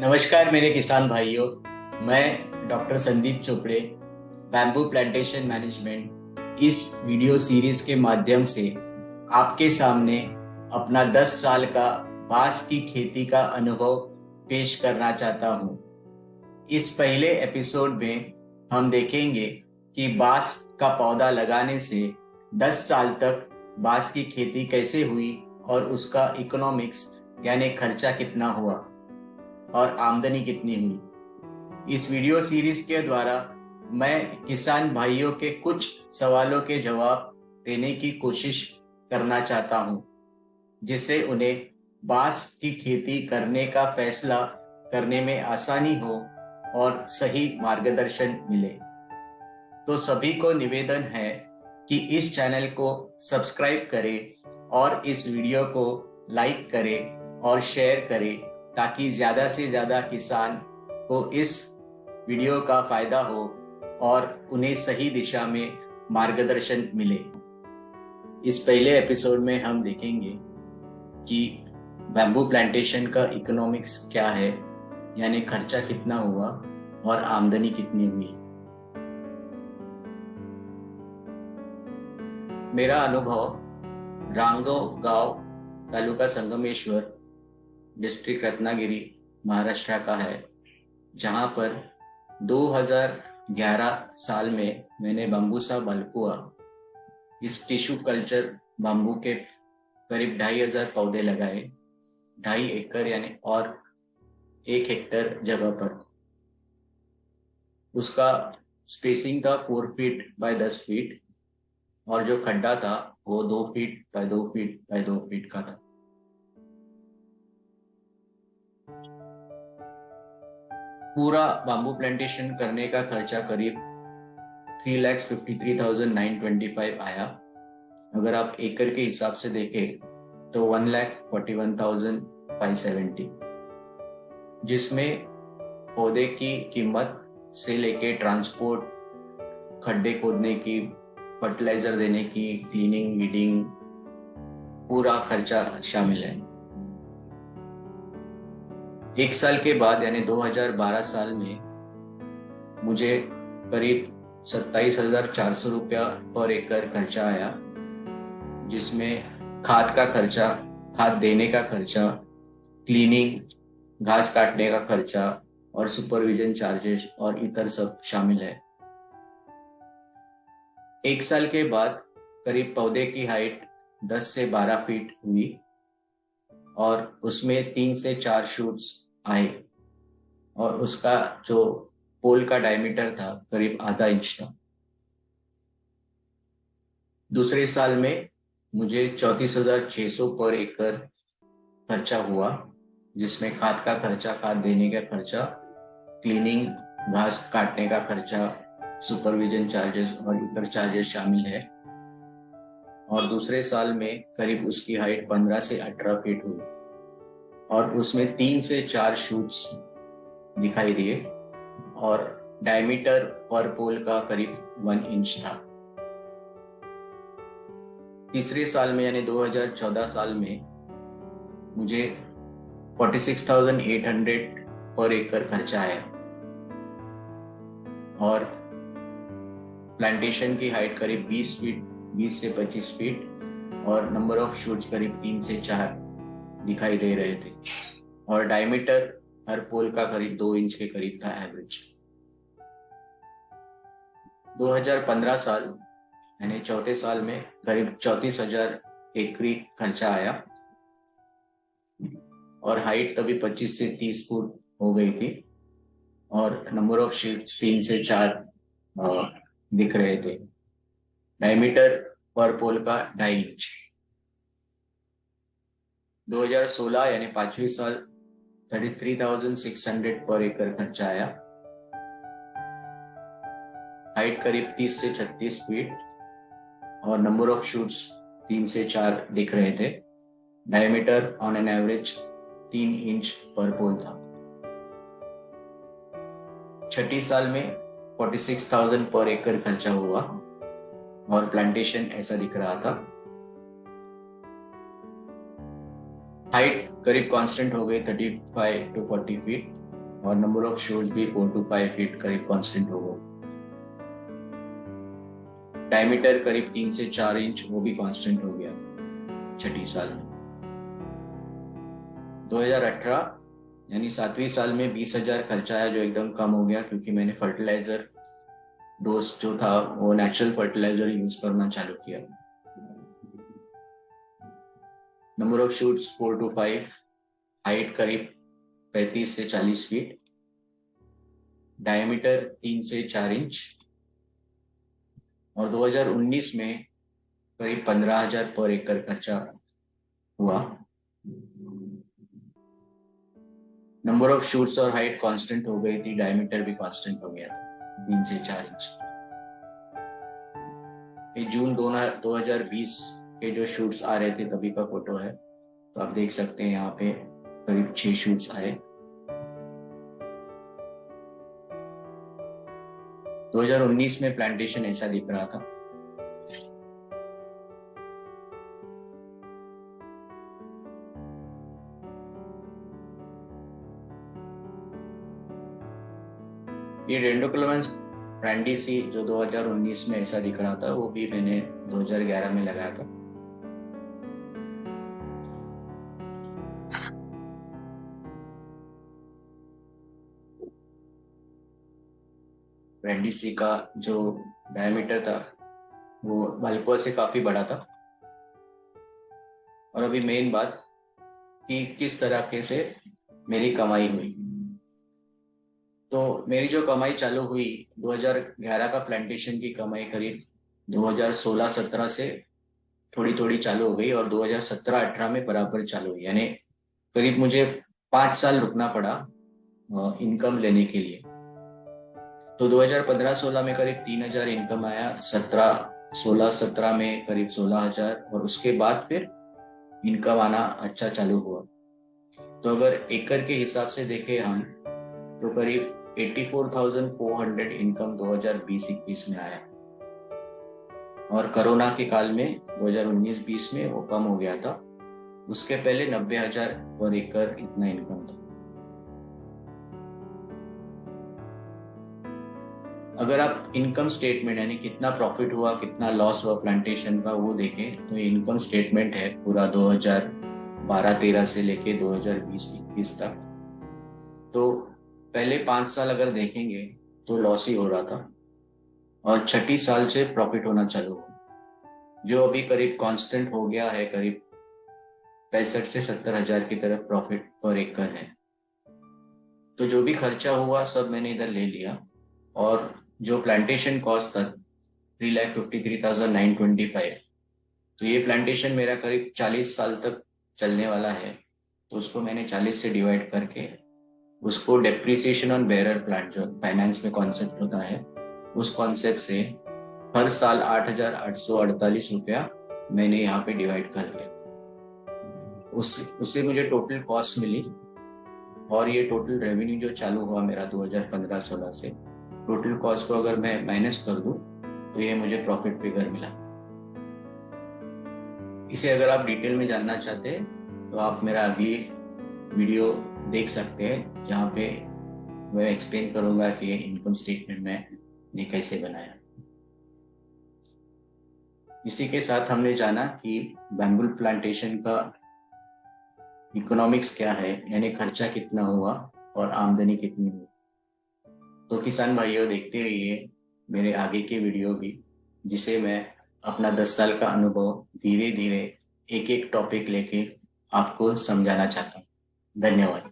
नमस्कार मेरे किसान भाइयों। मैं doctor Sandeep Chopde, bamboo plantation management इस वीडियो सीरीज के माध्यम से आपके सामने अपना 10 साल का बांस की खेती का अनुभव पेश करना चाहता हूं। इस पहले एपिसोड में हम देखेंगे कि बांस का पौधा लगाने से 10 साल तक बांस की खेती कैसे हुई और उसका इकोनॉमिक्स यानी खर्चा कितना हुआ और आमदनी कितनी हुई। इस वीडियो सीरीज के द्वारा मैं किसान भाइयों के कुछ सवालों के जवाब देने की कोशिश करना चाहता हूं, जिससे उन्हें बांस की खेती करने का फैसला करने में आसानी हो और सही मार्गदर्शन मिले। तो सभी को निवेदन है कि इस चैनल को सब्सक्राइब करें और इस वीडियो को लाइक करें और शेयर करें, ताकि ज्यादा से ज्यादा किसान को इस वीडियो का फायदा हो और उन्हें सही दिशा में मार्गदर्शन मिले। इस पहले एपिसोड में हम देखेंगे कि बैम्बू प्लांटेशन का इकोनॉमिक्स क्या है, यानी खर्चा कितना हुआ और आमदनी कितनी हुई। मेरा अनुभव रांगो गांव, तालुका संगमेश्वर, डिस्ट्रिक्ट रत्नागिरी, महाराष्ट्र का है, जहां पर 2011 साल में मैंने बाम्बूसा बाल्कुआ इस टिश्यू कल्चर बाम्बू के करीब 2500 पौधे लगाए, 2.5 एकड़ यानी और 1 हेक्टर जगह पर। उसका स्पेसिंग था 4 फीट बाय 10 फीट और जो खड्डा था वो 2 feet by 2 feet by 2 feet का था। पूरा बाम्बू प्लांटेशन करने का खर्चा करीब 3,53,925 आया। अगर आप एकड़ के हिसाब से देखें तो 1,41,570, जिसमें पौधे की कीमत से लेके ट्रांसपोर्ट, खड्डे खोदने की, फर्टिलाइजर देने की, क्लीनिंग, वीडिंग, पूरा खर्चा शामिल है। 1 साल के बाद यानी 2012 साल में मुझे करीब 27,400 रुपया पर एकड़ खर्चा आया, जिसमें खाद का खर्चा, खाद देने का खर्चा, क्लीनिंग, घास काटने का खर्चा और सुपरविजन चार्जेस और इतर सब शामिल है। 1 साल के बाद करीब पौधे की हाइट 10 से 12 फीट हुई और उसमें 3 से 4 शूट्स आए और उसका जो पोल का डायमीटर था करीब आधा इंच था। दूसरे साल में मुझे 34,600 पर एकड़ खर्चा हुआ, जिसमें खाद का खर्चा, खाद देने का खर्चा, क्लीनिंग, घास काटने का खर्चा, सुपरविजन चार्जेस और इतर चार्जेस शामिल है। और दूसरे साल में करीब उसकी हाइट 15 से 18 फीट हुई और उसमें 3 से 4 शूट्स दिखाई दिए और डायमीटर पर पोल का करीब 1 इंच था। तीसरे साल में यानी 2014 साल में मुझे 46,800 पर एकड़ खर्चा आया और प्लांटेशन की हाइट करीब 20 फीट, 20 से 25 फीट और नंबर ऑफ शूट्स करीब 3 से 4 दिखाई दे रहे थे और डायमीटर हर पोल का करीब 2 इंच के करीब था एवरेज। 2015 साल यानी चौथे साल में करीब 34,000 एकड़ी खर्चा आया और हाइट तभी 25 से 30 फुट हो गई थी और नंबर ऑफ शीट्स 3 से 4 दिख रहे थे। डायमीटर पर पोल का 2.5 इंच। 2016 यानी 5वीं साल 33,600 पर एकड़ खर्चा आया, हाइट करीब 30 से 36 फीट और नंबर ऑफ शूट्स 3 से 4 दिख रहे थे। Diameter on an average 3 inch पर पोल था। छठी साल में 46,000 पर एकड़ खर्चा हुआ और प्लांटेशन ऐसा दिख रहा था। हाइट करीब कांस्टेंट हो गई 35 to 40 फीट और नंबर ऑफ शूट्स भी 4 to 5 फीट करीब कांस्टेंट होगा। डायमीटर करीब 3 से 4 इंच वो भी कांस्टेंट हो गया छठी साल में। 2018 यानी 7वीं साल में 20,000 खर्चा आया, जो एकदम कम हो गया क्योंकि मैंने फर्टिलाइजर डोज जो था वो नेचुरल फर्टिलाइजर यूज करना चालू किया। Number of shoots 4 to 5, height करीब 35 से 40 फीट, डायमीटर 3 से 4 इंच, और 2019 में करीब 15,000 पर एकड़ खर्चा हुआ। नंबर ऑफ शूट्स और हाइट कांस्टेंट हो गई थी, डायमीटर भी कांस्टेंट हो गया था 3 से 4 इंच। ये जून 2020 के जो शूट्स आ रहे थे तभी का फोटो है, तो आप देख सकते हैं यहाँ पे करीब 6 शूट्स आए। 2019 में प्लांटेशन ऐसा दिख रहा था। ये डेंड्रोक्लोमस ब्रांडिसी जो 2019 में ऐसा दिख रहा था, वो भी मैंने 2011 में लगाया था। ब्रांडिसी का जो डायमीटर था वो बाल्को से काफी बड़ा था। और अभी मेन बात कि किस तरीके से मेरी कमाई हुई। तो मेरी जो कमाई चालू हुई 2011 का प्लांटेशन की कमाई करीब 2016-17 से थोड़ी थोड़ी चालू हो गई और 2017-18 में बराबर चालू हुई, यानी करीब मुझे 5 साल रुकना पड़ा इनकम लेने के लिए। तो 2015-16 में करीब 3,000 इनकम आया, 16-17 में करीब 16,000, और उसके बाद फिर इनकम आना अच्छा चालू हुआ। तो अगर एकड़ के हिसाब से देखें हम तो करीब 84,400 इनकम 2020-21 में आया, और कोरोना के काल में 2019-20 में वो कम हो गया था। उसके पहले 90,000 पर एकड़ इतना इनकम था। अगर आप इनकम स्टेटमेंट यानी कितना प्रॉफिट हुआ कितना लॉस हुआ प्लांटेशन का वो देखें तो ये इनकम स्टेटमेंट है पूरा 2012-13 से लेके 2020-21 तक। तो पहले 5 साल अगर देखेंगे तो लॉस ही हो रहा था, और छठी साल से प्रॉफिट होना चालू हुआ, जो अभी करीब कांस्टेंट हो गया है, करीब 65 से 70,000 की तरफ प्रॉफिट पर एकड़ है। तो जो भी खर्चा हुआ सब मैंने इधर ले लिया, और जो प्लांटेशन कॉस्ट था 3,53,925, तो ये प्लांटेशन मेरा करीब 40 साल तक चलने वाला है। तो उसको मैंने 40 से डिवाइड करके उसको डेप्रिसिएशन ऑन बेरर प्लांट जो फाइनेंस में कॉन्सेप्ट होता है, उस कॉन्सेप्ट से हर साल 8,848 रुपया मैंने यहाँ पे डिवाइड कर लिया। उससे मुझे टोटल कॉस्ट मिली, और ये टोटल रेवेन्यू जो चालू हुआ मेरा 2015-16 से, टोटल कॉस्ट को अगर मैं माइनस कर दूं तो ये मुझे प्रॉफिट फिगर मिला। इसे अगर आप डिटेल में जानना चाहते हैं तो आप मेरा अगली वीडियो देख सकते हैं, जहाँ पे मैं एक्सप्लेन करूंगा कि ये इनकम स्टेटमेंट मैंने कैसे बनाया। इसी के साथ हमने जाना कि बैम्बू प्लांटेशन का इकोनॉमिक्स क्या है, यानी खर्चा कितना हुआ और आमदनी कितनी हुई। तो किसान भाइयों देखते रहिए मेरे आगे के वीडियो भी, जिसे मैं अपना 10 साल का अनुभव धीरे धीरे एक एक टॉपिक लेके आपको समझाना चाहता हूँ। धन्यवाद।